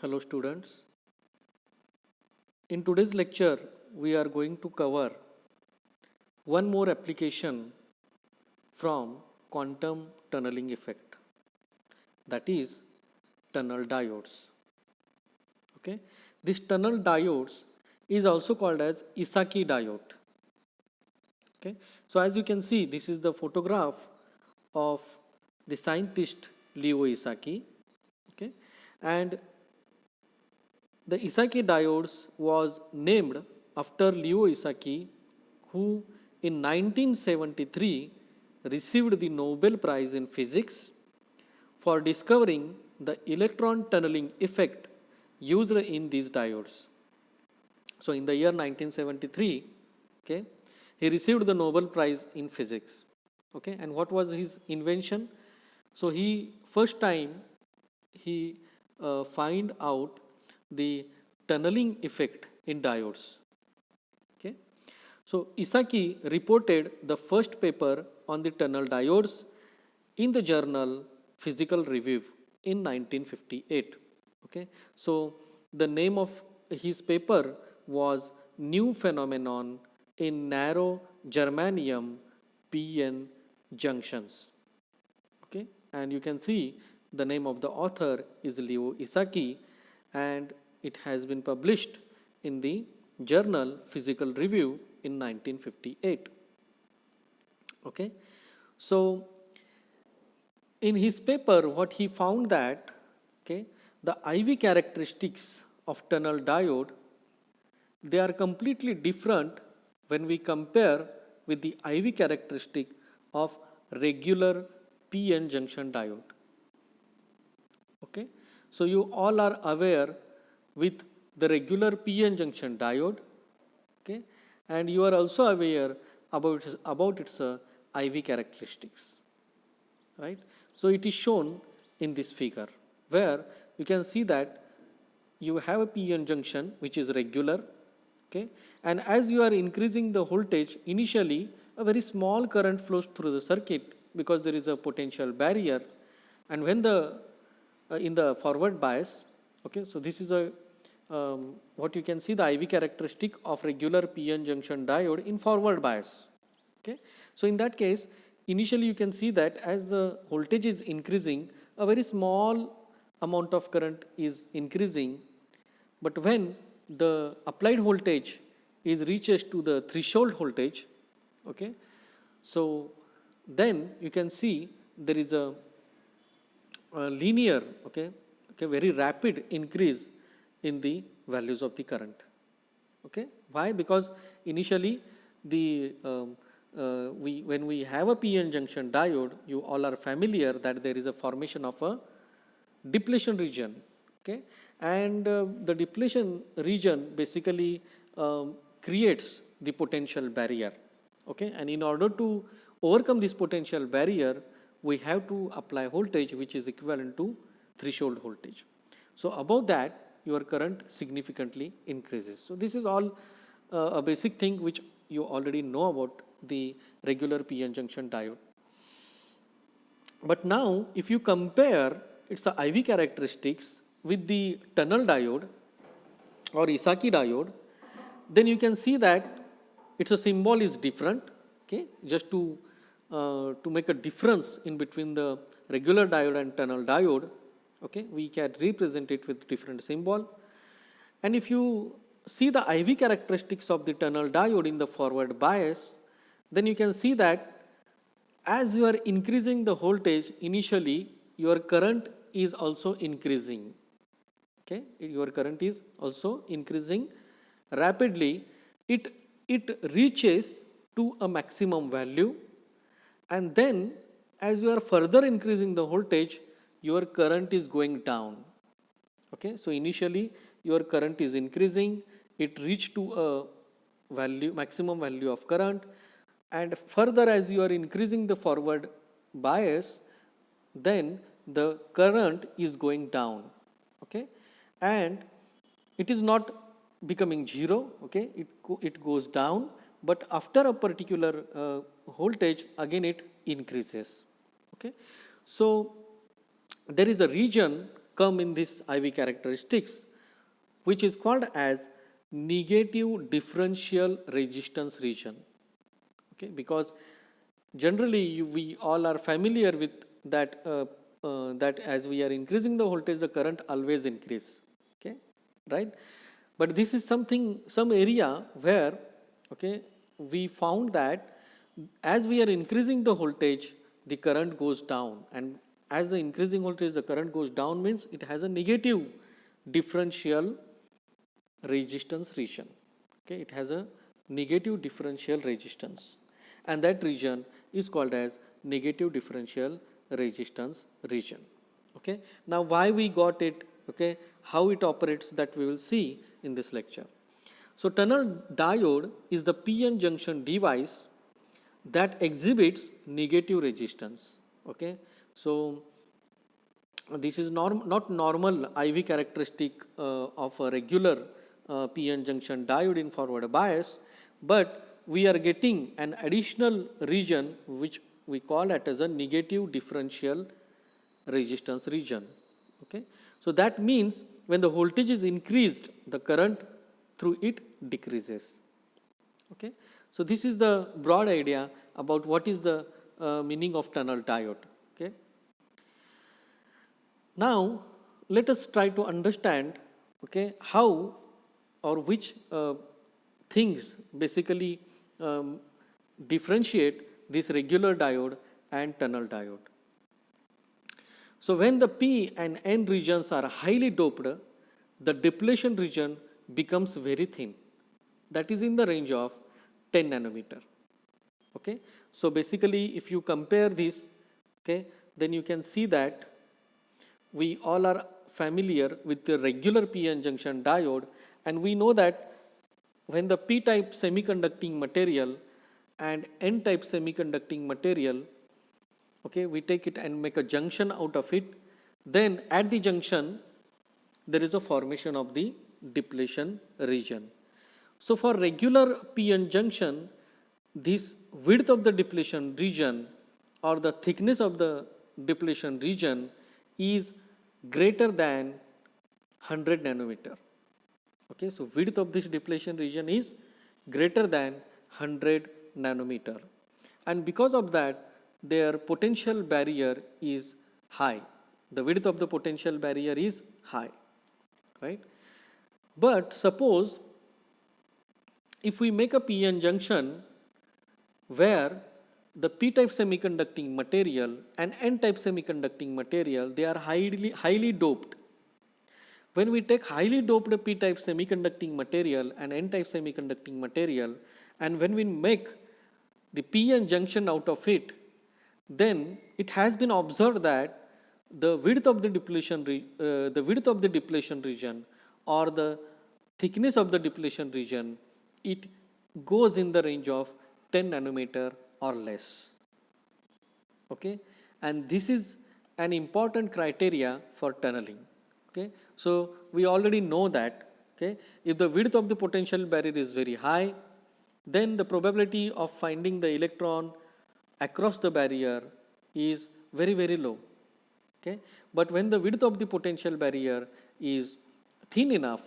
Hello students. In today's lecture, we are going to cover one more application from quantum tunneling effect, that is tunnel diodes. Okay, this tunnel diodes is also called as Esaki diode. Okay, so as you can see, this is the photograph of the scientist Leo Esaki. Okay, and the Esaki diodes was named after Leo Esaki, who in 1973 received the Nobel Prize in Physics for discovering the electron tunneling effect used in these diodes. So in the year 1973, okay, he received the Nobel Prize in Physics. Okay, and what was his invention? So he first time he find out the tunneling effect in diodes. Okay, so Esaki reported the first paper on the tunnel diodes in the journal Physical Review in 1958. Okay, so the name of his paper was New Phenomenon in Narrow Germanium p-n junctions. Okay, and you can see the name of the author is Leo Esaki, and it has been published in the journal Physical Review in 1958. Okay, so in his paper, what he found that, okay, the IV characteristics of tunnel diode, they are completely different when we compare with the IV characteristic of regular p-n junction diode. Okay, so you all are aware with the regular p-n junction diode. Okay, and you are also aware about its IV characteristics, right? So it is shown in this figure, where you can see that you have a p-n junction which is regular. Okay, and as you are increasing the voltage, initially a very small current flows through the circuit because there is a potential barrier, and when the in the forward bias, okay, so this is a what you can see the IV characteristic of regular p-n junction diode in forward bias. Okay, so in that case, initially you can see that as the voltage is increasing, a very small amount of current is increasing, but when the applied voltage is reaches to the threshold voltage, okay, so then you can see there is a linear, okay, very rapid increase in the values of the current. Okay, why? Because initially the when we have a p-n junction diode, you all are familiar that there is a formation of a depletion region. Okay, and the depletion region basically creates the potential barrier. Okay, and in order to overcome this potential barrier, we have to apply voltage which is equivalent to threshold voltage. So above that, your current significantly increases. So this is all a basic thing which you already know about the regular p-n junction diode. But now if you compare its IV characteristics with the tunnel diode or Esaki diode, then you can see that its symbol is different. Okay, just to make a difference in between the regular diode and tunnel diode, okay, we can represent it with different symbol. And if you see the IV characteristics of the tunnel diode in the forward bias, then you can see that as you are increasing the voltage, initially your current is also increasing. Okay, your current is also increasing rapidly. It reaches to a maximum value, and then as you are further increasing the voltage, your current is going down. Okay, so initially your current is increasing, it reached to a value, maximum value of current, and further as you are increasing the forward bias, then the current is going down. Okay, and it is not becoming zero. Okay, it goes down, but after a particular voltage, again it increases. Okay, so there is a region come in this IV characteristics, which is called as negative differential resistance region. Okay, because generally we all are familiar with that, that as we are increasing the voltage, the current always increase. Okay, right? But this is some area where, okay, we found that as we are increasing the voltage, the current goes down, and as the increasing voltage, the current goes down, means it has a negative differential resistance region. Okay, it has a negative differential resistance, and that region is called as negative differential resistance region. Okay, now why we got it, okay, how it operates, that we will see in this lecture. So tunnel diode is the PN junction device that exhibits negative resistance. Okay, so this is not normal IV characteristic of a regular PN junction diode in forward bias, but we are getting an additional region which we call it as a negative differential resistance region. Okay, so that means when the voltage is increased, the current through it decreases. Okay, so this is the broad idea about what is the meaning of tunnel diode. Okay, now let us try to understand, okay, how or which things basically differentiate this regular diode and tunnel diode. So when the P and N regions are highly doped, the depletion region becomes very thin, that is in the range of 10 nanometer. Okay, so basically if you compare this, okay, then you can see that we all are familiar with the regular PN junction diode, and we know that when the P-type semiconducting material and N-type semiconducting material, okay, we take it and make a junction out of it, then at the junction there is a formation of the depletion region. So for regular PN junction, this width of the depletion region or the thickness of the depletion region is greater than 100 nanometer. Okay, so width of this depletion region is greater than 100 nanometer, and because of that their potential barrier is high. The width of the potential barrier is high, right? But suppose if we make a PN junction where the P-type semiconducting material and N-type semiconducting material, they are highly doped. When we take highly doped P-type semiconducting material and N-type semiconducting material, and when we make the PN junction out of it, then it has been observed that the width of the depletion region or the thickness of the depletion region, it goes in the range of 10 nanometer or less. Okay, and this is an important criteria for tunneling. Okay, so we already know that, okay, if the width of the potential barrier is very high, then the probability of finding the electron across the barrier is very low. Okay, but when the width of the potential barrier is thin enough,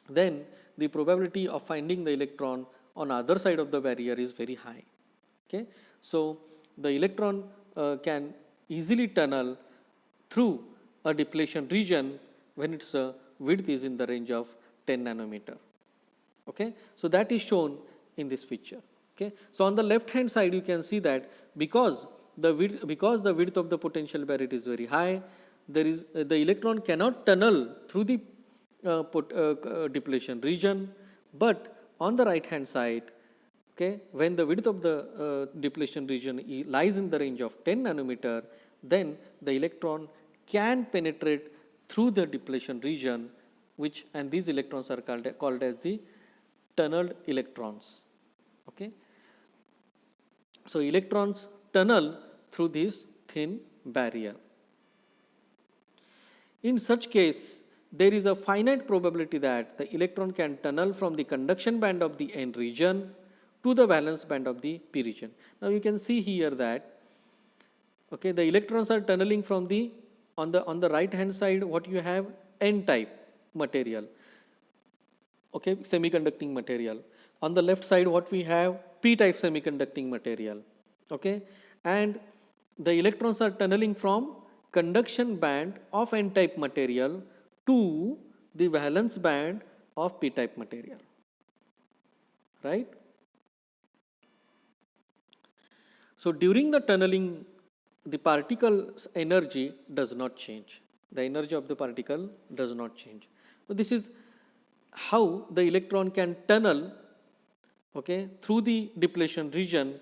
then the probability of finding the electron on other side of the barrier is very high. Okay, so the electron can easily tunnel through a depletion region when its width is in the range of 10 nanometer. Okay, so that is shown in this picture. Okay, so on the left hand side you can see that because the width of the potential barrier is very high, there is the electron cannot tunnel through the depletion region. But on the right hand side, okay, when the width of the depletion region lies in the range of 10 nanometer, then the electron can penetrate through the depletion region, and these electrons are called as the tunneled electrons. Okay, so electrons tunnel through this thin barrier. In such case, there is a finite probability that the electron can tunnel from the conduction band of the N region to the valence band of the P region. Now you can see here that, okay, the electrons are tunneling from the on the right hand side, what you have? N type material, okay, semiconducting material. On the left side, what we have? P type semiconducting material, okay. And the electrons are tunneling from conduction band of N type material to the valence band of P type material, right? So during the tunneling, the particle's energy does not change. The energy of the particle does not change. So this is how the electron can tunnel, okay, through the depletion region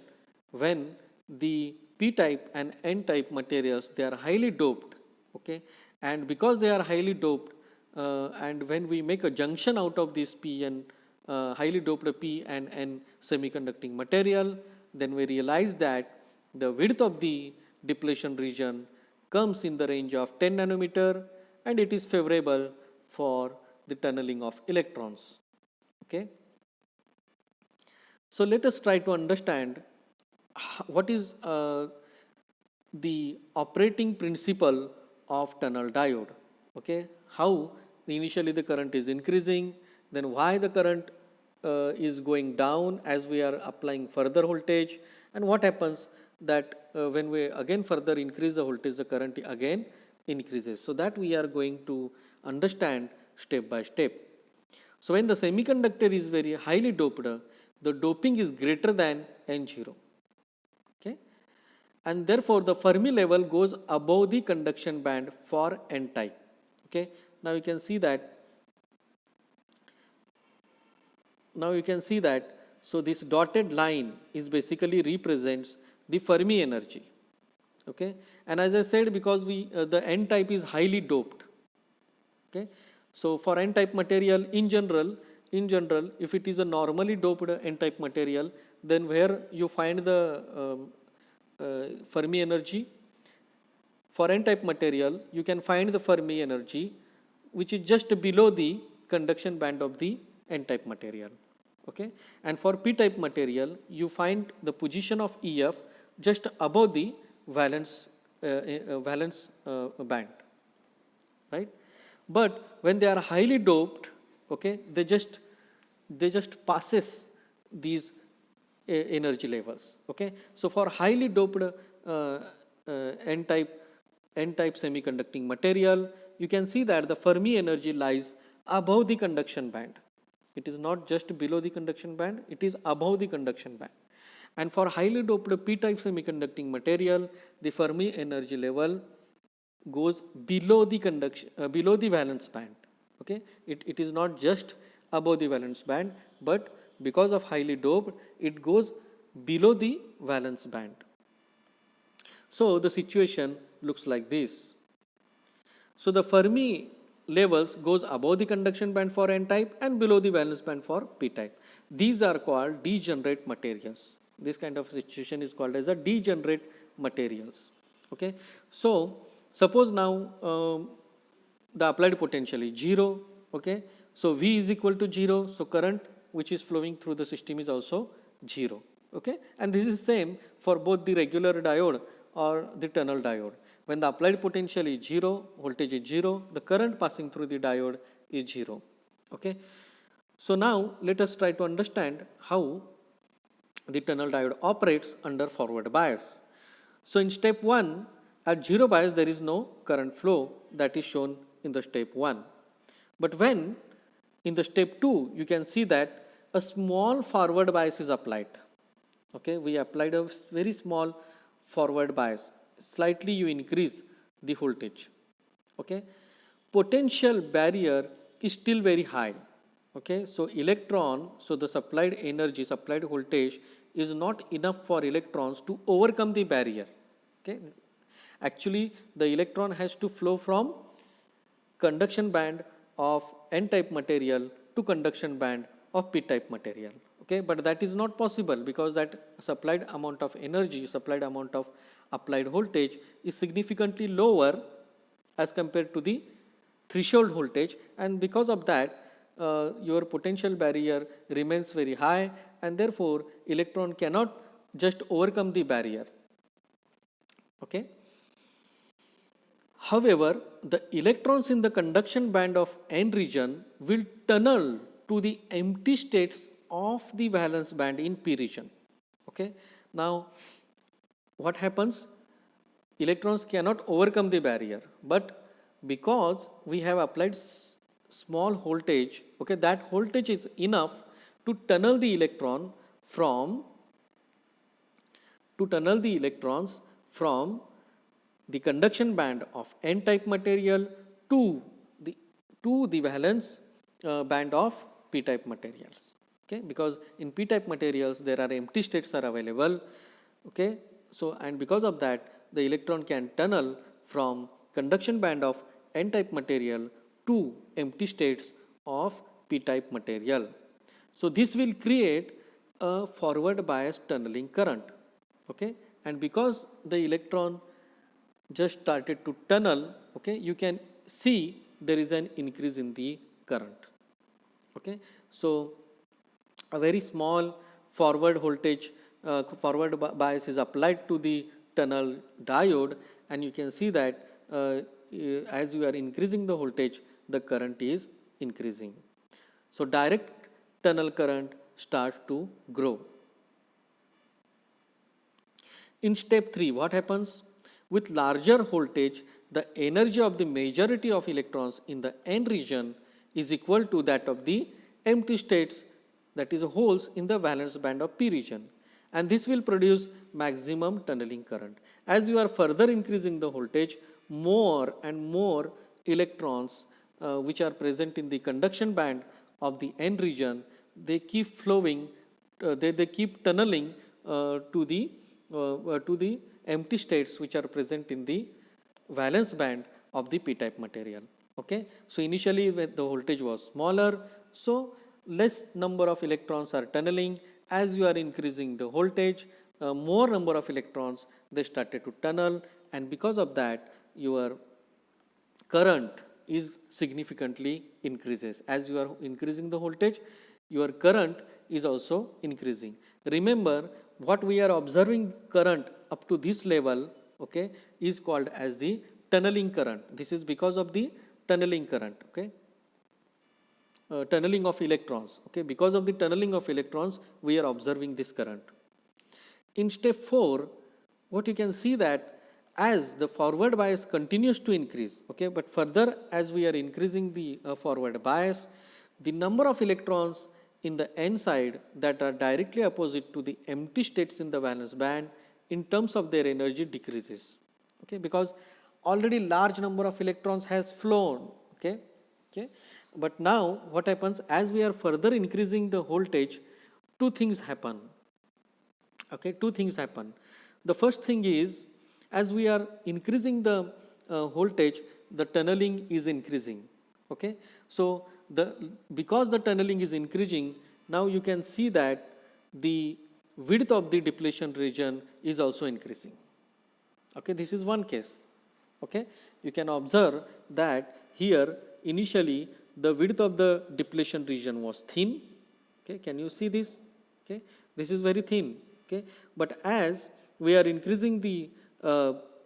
when the P type and N type materials, they are highly doped, okay, and because they are highly doped, and when we make a junction out of this P and highly doped P and N semiconducting material, then we realize that the width of the depletion region comes in the range of 10 nanometer, and it is favorable for the tunneling of electrons, okay. So let us try to understand what is the operating principle of tunnel diode, okay. How initially the current is increasing, then why the current is going down as we are applying further voltage, and what happens that when we again further increase the voltage, the current again increases. So that we are going to understand step by step. So when the semiconductor is very highly doped, the doping is greater than N0, okay, and therefore the Fermi level goes above the conduction band for N type, okay. Now you can see that. So this dotted line is basically represents the Fermi energy, okay. And as I said, because the N type is highly doped, okay. So for N type material in general, if it is a normally doped N type material, then where you find the Fermi energy? For N type material, you can find the Fermi energy which is just below the conduction band of the N type material, okay. And for P type material, you find the position of EF just above the valence band, right? But when they are highly doped, okay, they just passes these energy levels, okay. So for highly doped N type semiconducting material, you can see that the Fermi energy lies above the conduction band. It is not just below the conduction band, it is above the conduction band. And for highly doped P type semiconducting material, the Fermi energy level goes below the valence band, okay. It is not just above the valence band, but because of highly doped, it goes below the valence band. So the situation looks like this. So the Fermi levels goes above the conduction band for N type and below the valence band for P type. These are called degenerate materials. This kind of situation is called as a degenerate materials, okay. So suppose now the applied potential is 0, okay. So V is equal to 0, so current which is flowing through the system is also 0, okay. And this is same for both the regular diode or the tunnel diode. When the applied potential is 0, voltage is 0, the current passing through the diode is 0, okay. So now let us try to understand how the tunnel diode operates under forward bias. So in step 1, at 0 bias there is no current flow, that is shown in the step 1. But when in the step 2, you can see that a small forward bias is applied, okay. We applied a very small forward bias, slightly you increase the voltage, okay. Potential barrier is still very high, okay. So the supplied energy, supplied voltage is not enough for electrons to overcome the barrier, okay. Actually the electron has to flow from conduction band of N type material to conduction band of P type material, okay. But that is not possible because that supplied amount of energy, supplied amount of applied voltage is significantly lower as compared to the threshold voltage, and because of that your potential barrier remains very high, and therefore electron cannot just overcome the barrier, okay. However, the electrons in the conduction band of n region will tunnel to the empty states of the valence band in p region. Okay. Now, what happens? Electrons cannot overcome the barrier, but because we have applied small voltage, okay, that voltage is enough to tunnel the electron from from the conduction band of n-type material to the valence band of p-type materials. Okay, because in p-type materials there are empty states are available. Okay, so and because of that the electron can tunnel from conduction band of n-type material to empty states of p-type material. So this will create a forward bias tunneling current. Okay, and because the electron just started to tunnel, okay, you can see there is an increase in the current. Okay, so a very small forward voltage forward bias is applied to the tunnel diode, and you can see that as you are increasing the voltage the current is increasing. So direct tunnel current starts to grow. In step 3, what happens? With larger voltage, the energy of the majority of electrons in the n region is equal to that of the empty states, that is holes in the valence band of p region, and this will produce maximum tunneling current. As you are further increasing the voltage, more and more electrons which are present in the conduction band of the n region, they keep flowing, they keep tunneling to the empty states which are present in the valence band of the p-type material. Okay, so initially when the voltage was smaller, so less number of electrons are tunneling. As you are increasing the voltage, more number of electrons they started to tunnel, and because of that your current is significantly increases. As you are increasing the voltage, your current is also increasing. Remember, what we are observing current up to this level, okay, is called as the tunneling current. This is because of the tunneling current. Okay, tunneling of electrons. Okay, because of the tunneling of electrons we are observing this current. In step 4, what you can see that as the forward bias continues to increase, okay, but further as we are increasing the forward bias, the number of electrons in the n side that are directly opposite to the empty states in the valence band in terms of their energy decreases. Okay, because already large number of electrons has flown. Okay, but now what happens, as we are further increasing the voltage, two things happen. Okay, two things happen. The first thing is, as we are increasing the voltage, the tunneling is increasing. Okay, so because the tunneling is increasing, now you can see that the width of the depletion region is also increasing. Okay, this is one case. Okay, you can observe that here initially the width of the depletion region was thin. Okay, can you see this? Okay, this is very thin. Okay, but as we are increasing the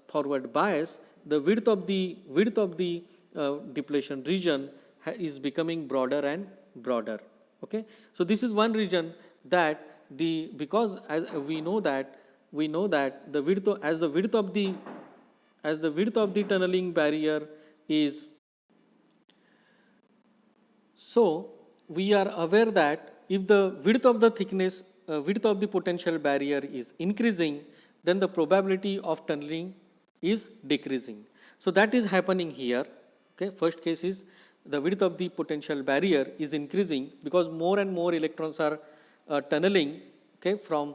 forward bias, the width of the depletion region is becoming broader and broader. Okay, so this is one reason that because as we know that the width of the tunneling barrier is, so we are aware that if the width of the thickness width of the potential barrier is increasing, then the probability of tunneling is decreasing. So that is happening here. Okay, first case is the width of the potential barrier is increasing because more and more electrons are tunneling, okay, from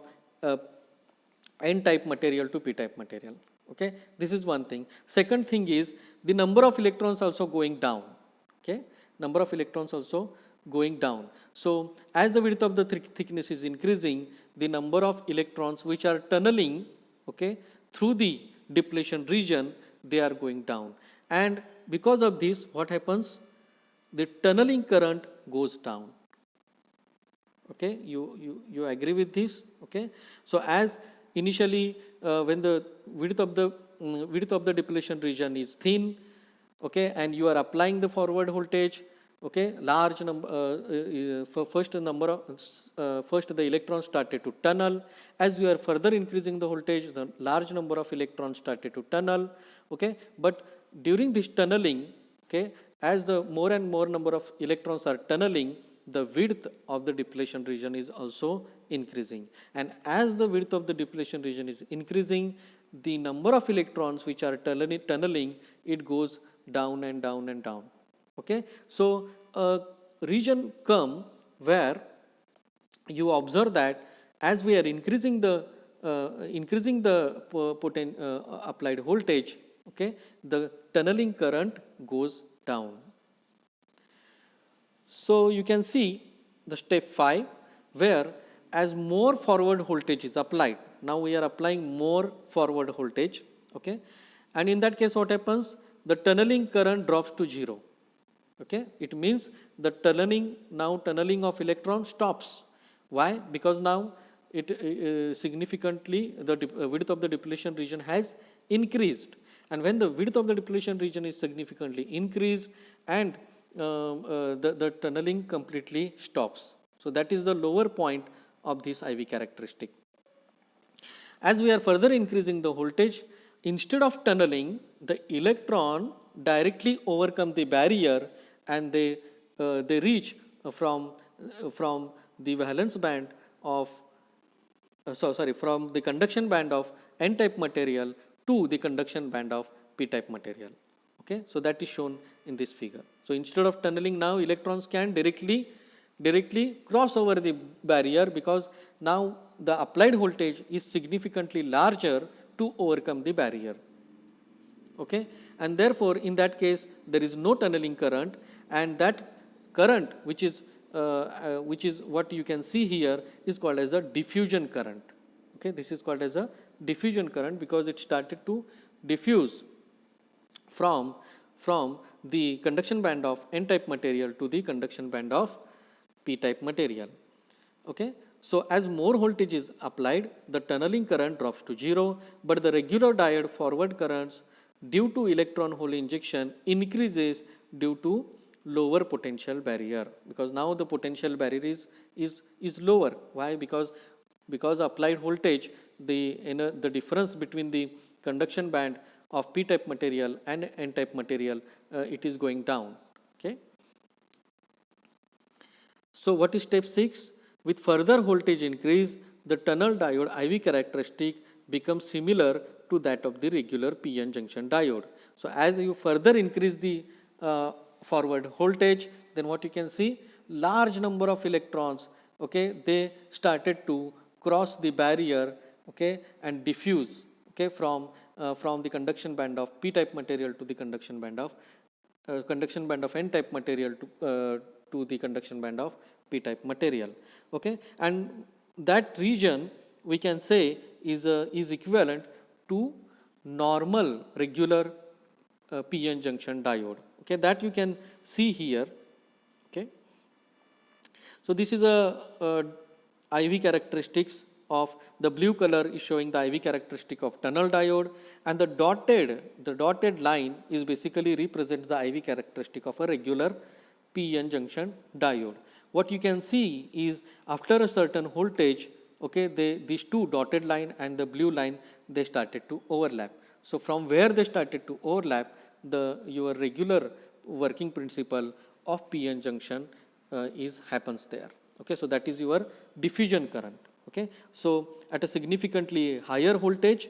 n-type material to p-type material. Okay, this is one thing. Second thing is the number of electrons also going down. Okay, number of electrons also going down. So as the width of the thickness is increasing, the number of electrons which are tunneling, okay, through the depletion region, they are going down, and because of this what happens, the tunneling current goes down. Okay, you agree with this? Okay, so as initially when the width of the width of the depletion region is thin, okay, and you are applying the forward voltage, okay, large number, first the electrons started to tunnel. As you are further increasing the voltage, the large number of electrons started to tunnel, okay, but during this tunneling, okay, as the more and more number of electrons are tunneling, the width of the depletion region is also increasing, and as the width of the depletion region is increasing, the number of electrons which are tunneling, it goes down and down and down, okay. So a region come where you observe that as we are increasing the applied voltage, okay, the tunneling current goes down. So you can see the step 5 where as more forward voltage is applied, now we are applying more forward voltage, okay, and in that case what happens, the tunneling current drops to 0, okay. It means the tunneling of electron stops. Why? Because now it significantly the width of the depletion region has increased, and when the width of the depletion region is significantly increased, and the tunneling completely stops. So that is the lower point of this IV characteristic. As we are further increasing the voltage, instead of tunneling, the electron directly overcome the barrier and they reach from the valence band of from the conduction band of N-type material to the conduction band of P-type material. Okay, so that is shown in this figure. So instead of tunneling, now electrons can directly cross over the barrier, because now the applied voltage is significantly larger to overcome the barrier. Okay, and therefore in that case there is no tunneling current, and that current which is what you can see here is called as a diffusion current. Okay, this is called as a diffusion current because it started to diffuse from the conduction band of N-type material to the conduction band of P-type material. Okay, so as more voltage is applied, the tunneling current drops to 0, but the regular diode forward currents due to electron hole injection increases due to lower potential barrier, because now the potential barrier is lower. Why? Because applied voltage, the difference between the conduction band of P-type material and N-type material, it is going down. Okay. So what is step 6? With further voltage increase, the tunnel diode IV characteristic becomes similar to that of the regular PN junction diode. So as you further increase the forward voltage, then what you can see, large number of electrons, okay, they started to cross the barrier, okay, and diffuse, okay, from the conduction band of P-type material to the conduction band of N-type material to the conduction band of P-type material. Okay, and that region we can say is equivalent to normal regular PN junction diode. Okay, that you can see here. Okay, so this is a IV characteristics of the blue color is showing the IV characteristic of tunnel diode, and the dotted line is basically represents the IV characteristic of a regular PN junction diode. What you can see is after a certain voltage, okay, these two dotted line and the blue line, they started to overlap. So from where they started to overlap, your regular working principle of PN junction happens there. Okay, so that is your diffusion current. Okay, so at a significantly higher voltage,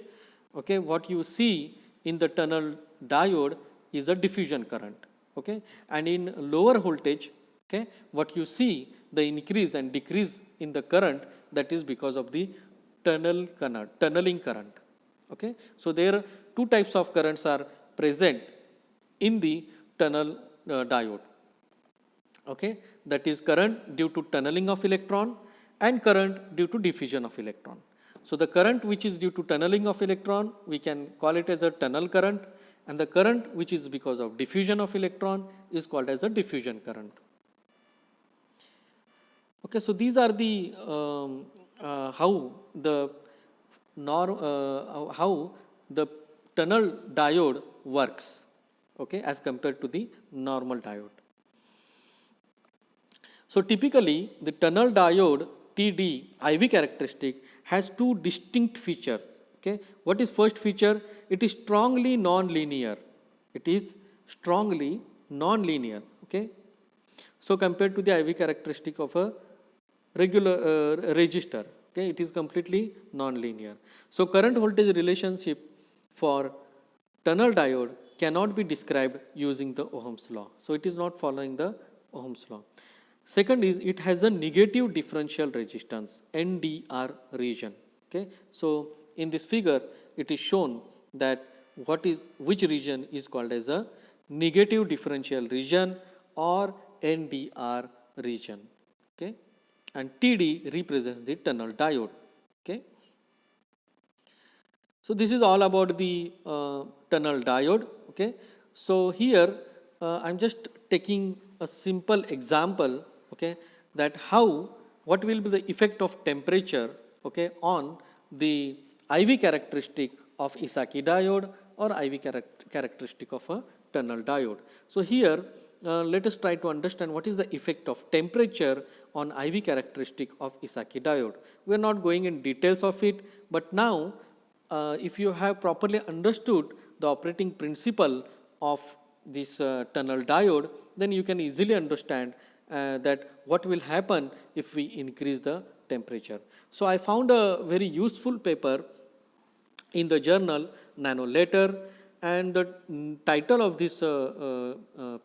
okay, what you see in the tunnel diode is a diffusion current. Okay, and in lower voltage, okay, what you see, the increase and decrease in the current, that is because of the tunneling current. Okay, so there are two types of currents are present in the tunnel diode. Okay, that is current due to tunneling of electron and current due to diffusion of electron. So the current which is due to tunneling of electron, we can call it as a tunnel current, and the current which is because of diffusion of electron is called as a diffusion current. Okay, so these are the how the tunnel diode works, okay, as compared to the normal diode. So typically the tunnel diode TD IV characteristic has two distinct features. Okay, what is first feature? It is strongly non-linear. It is strongly non-linear. Okay, so compared to the IV characteristic of a regular resistor, okay, it is completely non-linear. So current voltage relationship for tunnel diode cannot be described using the Ohm's law. So it is not following the Ohm's law. Second is it has a negative differential resistance NDR region. Okay, so in this figure it is shown that which region is called as a negative differential region or NDR region. Okay, and TD represents the tunnel diode. Okay, so this is all about the tunnel diode. Okay, so here I am just taking a simple example, okay, that what will be the effect of temperature, okay, on the IV characteristic of Esaki diode or IV characteristic of a tunnel diode. So here let us try to understand what is the effect of temperature on IV characteristic of Esaki diode. We are not going in details of it, but now if you have properly understood the operating principle of this tunnel diode, then you can easily understand that what will happen if we increase the temperature. So I found a very useful paper in the journal Nanolater, and the title of this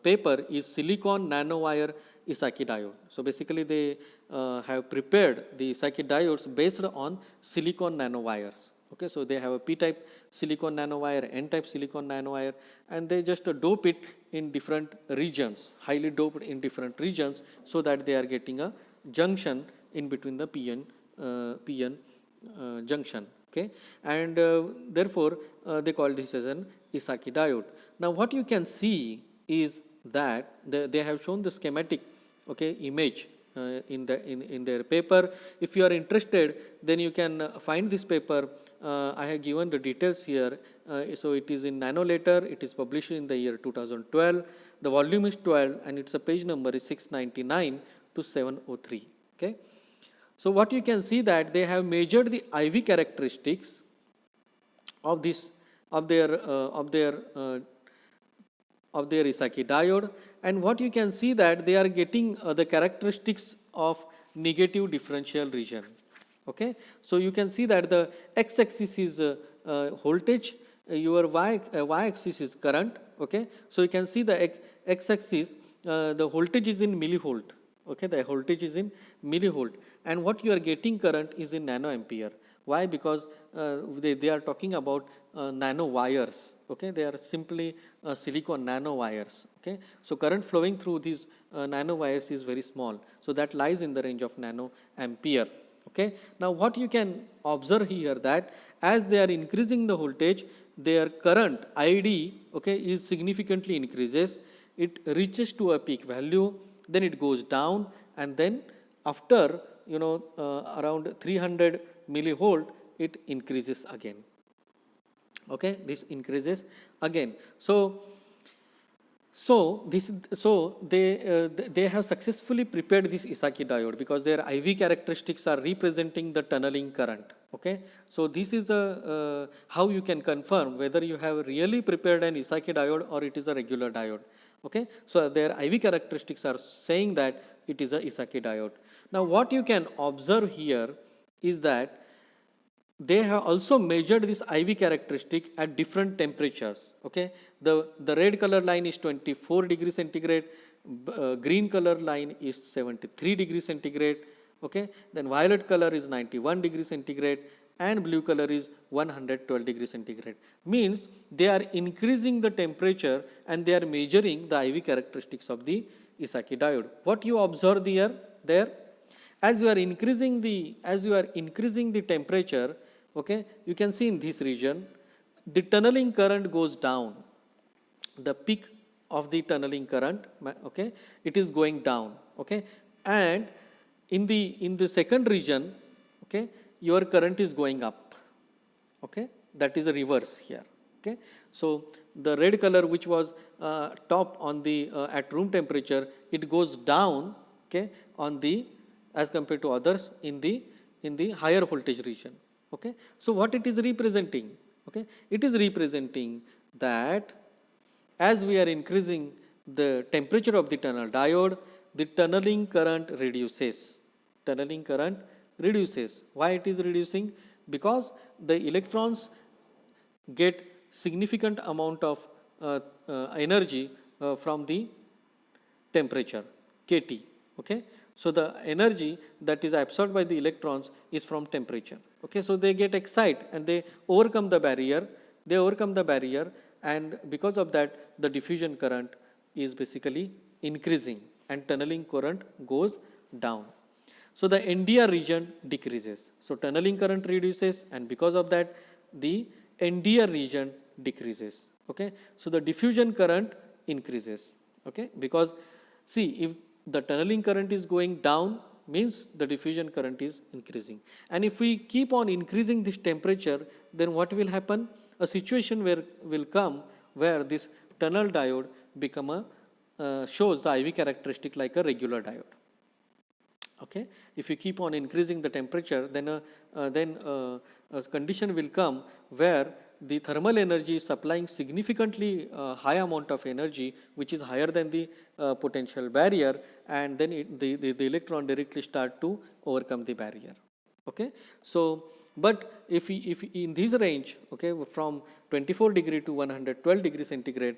paper is Silicon Nanowire Esaki diode. So basically they have prepared the Esaki diodes based on silicon nanowires. Okay, so they have a p-type silicon nanowire, n-type silicon nanowire, and they just dope it in different regions, highly doped in different regions, so that they are getting a junction in between the PN junction. Okay, and therefore they call this as an Esaki diode. Now what you can see is that they have shown the schematic, okay, image in their paper. If you are interested, then you can find this paper. I have given the details here. So it is in Nanolater. It is published in the year 2012. The volume is 12 and its a page number is 699 to 703. Okay. So what you can see that they have measured the IV characteristics of their Esaki diode, and what you can see that they are getting the characteristics of negative differential region. Okay, so you can see that the x-axis is voltage, your y-axis is current. Okay, so you can see the x-axis, the voltage is in millivolt. Okay, the voltage is in millivolt, and what you are getting current is in nanoampere. Why? Because they are talking about nano wires. Okay, they are simply silicon nano wires. Okay, so current flowing through these nano wires is very small, so that lies in the range of nanoampere. Okay, now what you can observe here that as they are increasing the voltage, their current ID, okay, is significantly increases. It reaches to a peak value, then it goes down, and then after around 300 millivolt, it increases again. Okay, this increases again. So they have successfully prepared this Esaki diode because their IV characteristics are representing the tunneling current. Okay, so this is how you can confirm whether you have really prepared an Esaki diode or it is a regular diode. Okay, so their IV characteristics are saying that it is a Esaki diode. Now what you can observe here is that they have also measured this IV characteristic at different temperatures. Okay, the red color line is 24 degrees centigrade, green color line is 73 degrees centigrade. Okay, then violet color is 91 degrees centigrade, and blue color is 112 degrees centigrade. Means they are increasing the temperature and they are measuring the IV characteristics of the Esaki diode. What you observe there, as you are increasing the temperature, okay, you can see in this region the tunneling current goes down. The peak of the tunneling current, okay, it is going down. Okay, and in the second region, okay, your current is going up. Okay, that is a reverse here. Okay, so the red color which was top on the at room temperature, it goes down, okay, on the as compared to others in the higher voltage region. Okay, so what it is representing? Okay, it is representing that as we are increasing the temperature of the tunnel diode, the tunneling current reduces. Tunneling current reduces. Why it is reducing? Because the electrons get significant amount of energy from the temperature kT. Okay, so the energy that is absorbed by the electrons is from temperature. Okay, so they get excited and they overcome the barrier. They overcome the barrier, and because of that, the diffusion current is basically increasing and tunneling current goes down. So the NDR region decreases. So tunneling current reduces, and because of that, the NDR region decreases. Okay, so the diffusion current increases. Okay, because see, if the tunneling current is going down, means the diffusion current is increasing, and if we keep on increasing this temperature, then what will happen? A situation where will come where this tunnel diode become a shows the IV characteristic like a regular diode. Okay, if you keep on increasing the temperature, then a condition will come where the thermal energy is supplying significantly high amount of energy, which is higher than the potential barrier, and then the electron directly start to overcome the barrier. Okay, so but if in this range, okay, from 24 degree to 112 degree centigrade,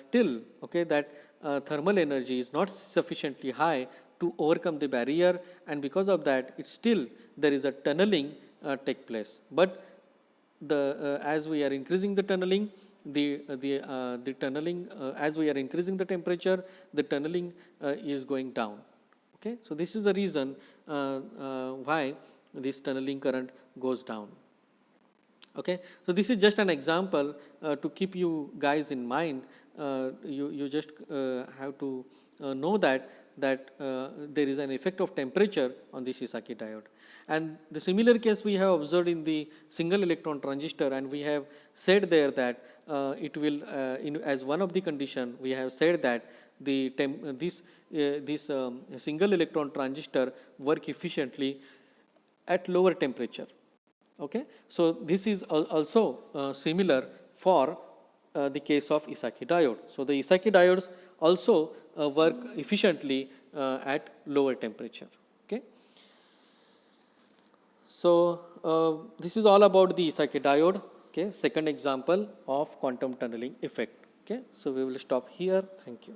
still, okay, that thermal energy is not sufficiently high to overcome the barrier, and because of that, it still there is a tunneling take place. But the as we are increasing the tunneling, the tunneling as we are increasing the temperature, the tunneling is going down. Okay, so this is the reason why this tunneling current goes down. Okay, so this is just an example to keep you guys in mind. You just have to know that there is an effect of temperature on the Shinseki diode. And the similar case we have observed in the single electron transistor, and we have said there that it will as one of the condition we have said that this single electron transistor work efficiently at lower temperature. Okay, so this is also similar for the case of Shinseki diode. So the Shinseki diodes also work efficiently at lower temperature. Okay, so this is all about the Shinseki diode. Okay, second example of quantum tunneling effect. Okay, so we will stop here. Thank you.